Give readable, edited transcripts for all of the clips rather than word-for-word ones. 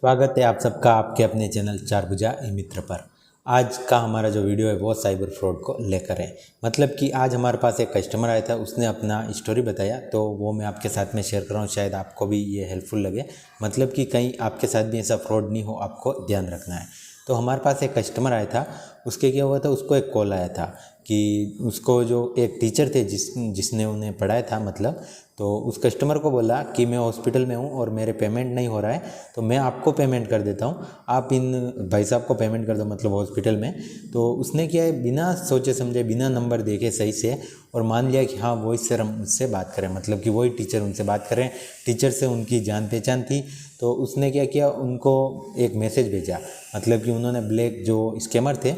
स्वागत है आप सबका आपके अपने चैनल चार भुजा ई मित्र पर। आज का हमारा जो वीडियो है वो साइबर फ्रॉड को लेकर है। मतलब कि आज हमारे पास एक कस्टमर आया था, उसने अपना स्टोरी बताया, तो वो मैं आपके साथ में शेयर कर रहा हूँ। शायद आपको भी ये हेल्पफुल लगे। मतलब कि कहीं आपके साथ भी ऐसा फ्रॉड नहीं हो, आपको ध्यान रखना है। तो हमारे पास एक कस्टमर आया था, उसके क्या हुआ था, उसको एक कॉल आया था कि उसको जो एक टीचर थे जिसने उन्हें पढ़ाया था, मतलब तो उस कस्टमर को बोला कि मैं हॉस्पिटल में हूँ और मेरे पेमेंट नहीं हो रहा है, तो मैं आपको पेमेंट कर देता हूँ, आप इन भाई साहब को पेमेंट कर दो, मतलब हॉस्पिटल में। तो उसने क्या है, बिना सोचे समझे, बिना नंबर देखे सही से, और मान लिया कि हाँ वॉइस से उनसे बात करें, मतलब कि वही टीचर उनसे बात करें। टीचर से उनकी जान पहचान थी, तो उसने क्या किया, उनको एक मैसेज भेजा। मतलब कि उन्होंने ब्लैक, जो स्कैमर थे,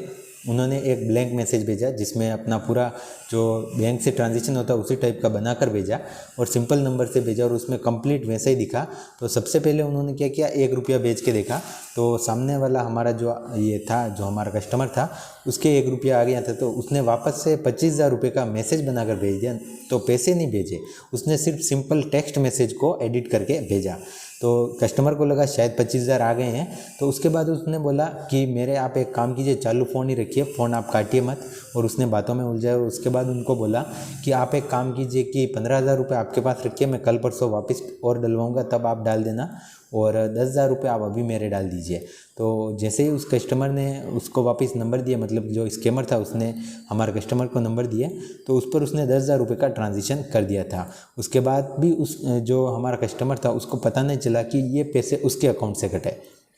उन्होंने एक ब्लैंक मैसेज भेजा जिसमें अपना पूरा जो बैंक से ट्रांजेक्शन होता है उसी टाइप का बनाकर भेजा, और सिंपल नंबर से भेजा, और उसमें कंप्लीट वैसा ही दिखा। तो सबसे पहले उन्होंने क्या किया, 1 रुपया भेज के देखा, तो सामने वाला हमारा जो ये था, जो हमारा कस्टमर था, उसके 1 रुपया आ गया था। तो उसने वापस से 25,000 रुपये का मैसेज बनाकर भेज दिया। तो पैसे नहीं भेजे, उसने सिर्फ सिंपल टेक्स्ट मैसेज को एडिट करके भेजा। तो कस्टमर को लगा शायद 25,000 आ गए हैं। तो उसके बाद उसने बोला कि मेरे आप एक काम कीजिए, चालू फ़ोन ही रखिए, फ़ोन आप काटिए मत। और उसने बातों में उलझा, और उसके बाद उनको बोला कि आप एक काम कीजिए कि 15,000 रुपये आपके पास रखिए, मैं कल परसों वापस और डलवाऊंगा, तब आप डाल देना, और 10,000 रुपये आप अभी मेरे डाल दीजिए। तो जैसे ही उस कस्टमर ने उसको वापस नंबर दिया, मतलब जो स्कैमर था उसने हमारे कस्टमर को नंबर दिए, तो उस पर उसने 10,000 रुपये का ट्रांजेक्शन कर दिया था। उसके बाद भी उस जो हमारा कस्टमर था उसको पता नहीं चला कि ये पैसे उसके अकाउंट से कटे।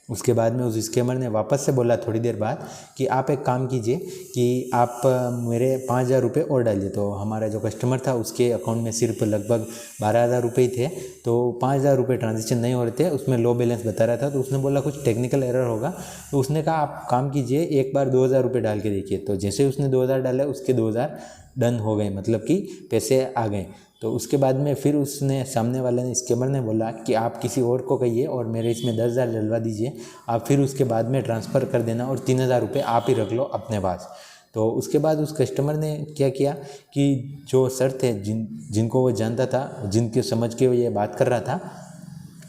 उसके बाद में उस स्कैमर ने वापस से बोला थोड़ी देर बाद कि आप एक काम कीजिए कि आप मेरे 5,000 रुपये और डालिए। तो हमारा जो कस्टमर था उसके अकाउंट में सिर्फ लगभग 12,000 रुपये ही थे, तो 5,000 रुपये ट्रांजेक्शन नहीं हो रहे थे, उसमें लो बैलेंस बता रहा था। तो उसने बोला कुछ टेक्निकल एरर होगा। तो उसने कहा आप काम कीजिए, एक बार 2,000 रुपये डाल के देखिए। तो जैसे उसने 2,000 डाला, उसके 2,000 डन हो गए, मतलब कि पैसे आ गए। तो उसके बाद में फिर उसने, सामने वाले ने, स्कैमर ने बोला कि आप किसी और को कहिए और मेरे इसमें 10,000 डलवा दीजिए, आप फिर उसके बाद में ट्रांसफ़र कर देना, और 3,000 रुपये आप ही रख लो अपने पास। तो उसके बाद उस कस्टमर ने क्या किया कि जो सर थे, जिनको वो जानता था, जिनके समझ के वो ये बात कर रहा था,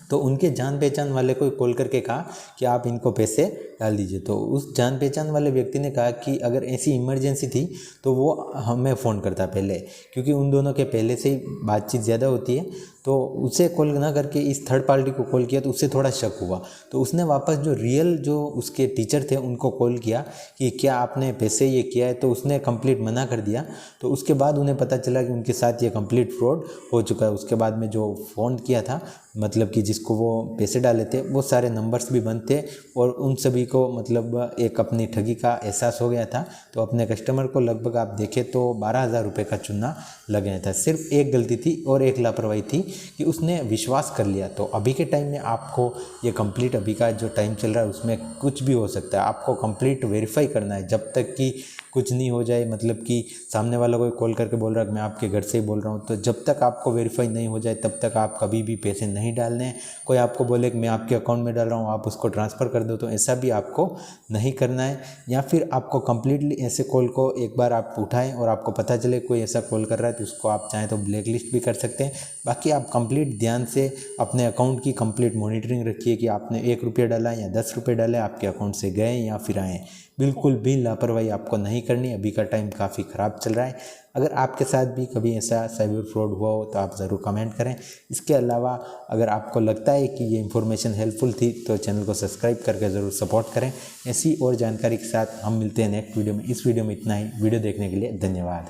तो उनके जान पहचान वाले को कॉल करके कहा कि आप इनको पैसे डाल दीजिए। तो उस जान पहचान वाले व्यक्ति ने कहा कि अगर ऐसी इमरजेंसी थी तो वो हमें फ़ोन करता पहले, क्योंकि उन दोनों के पहले से ही बातचीत ज़्यादा होती है। तो उसे कॉल ना करके इस थर्ड पार्टी को कॉल किया, तो उससे थोड़ा शक हुआ। तो उसने वापस जो रियल जो उसके टीचर थे उनको कॉल किया कि क्या आपने पैसे ये किया है, तो उसने कंप्लीट मना कर दिया। तो उसके बाद उन्हें पता चला कि उनके साथ ये कंप्लीट फ्रॉड हो चुका है। उसके बाद में जो फ़ोन किया था, मतलब कि जिसको वो पैसे डाले थे, वो सारे नंबर्स भी बंद थे, और उन सभी को मतलब एक अपनी ठगी का एहसास हो गया था। तो अपने कस्टमर को लगभग आप देखें तो 12,000 रुपये का चूना लग गया था। सिर्फ एक गलती थी और एक लापरवाही थी कि उसने विश्वास कर लिया। तो अभी के टाइम में आपको ये कंप्लीट, अभी का जो टाइम चल रहा है उसमें कुछ भी हो सकता है, आपको कंप्लीट वेरीफाई करना है जब तक कि कुछ नहीं हो जाए। मतलब कि सामने वाला कोई कॉल करके बोल रहा है कि मैं आपके घर से ही बोल रहा हूँ, तो जब तक आपको वेरीफाई नहीं हो जाए तब तक आप कभी भी पैसे नहीं डालने हैं। कोई आपको बोले कि मैं आपके अकाउंट में डाल रहा हूँ, आप उसको ट्रांसफ़र कर दो, तो ऐसा भी आपको नहीं करना है। या फिर आपको कंप्लीटली ऐसे कॉल को एक बार आप उठाएं और आपको पता चले कोई ऐसा कॉल कर रहा है, तो उसको आप चाहें तो ब्लैक लिस्ट भी कर सकते हैं। बाकी आप कंप्लीट ध्यान से अपने अकाउंट की कंप्लीट मॉनिटरिंग रखिए कि आपने 1 रुपया डाला या 10 रुपये डाले, आपके अकाउंट से गए या फिर आए। बिल्कुल भी लापरवाही आपको नहीं करनी। अभी का टाइम काफ़ी ख़राब चल रहा है। अगर आपके साथ भी कभी ऐसा साइबर फ्रॉड हुआ हो तो आप ज़रूर कमेंट करें। इसके अलावा अगर आपको लगता है कि ये इन्फॉर्मेशन हेल्पफुल थी तो चैनल को सब्सक्राइब करके ज़रूर सपोर्ट करें। ऐसी और जानकारी के साथ हम मिलते हैं नेक्स्ट वीडियो में। इस वीडियो में इतना ही। वीडियो देखने के लिए धन्यवाद।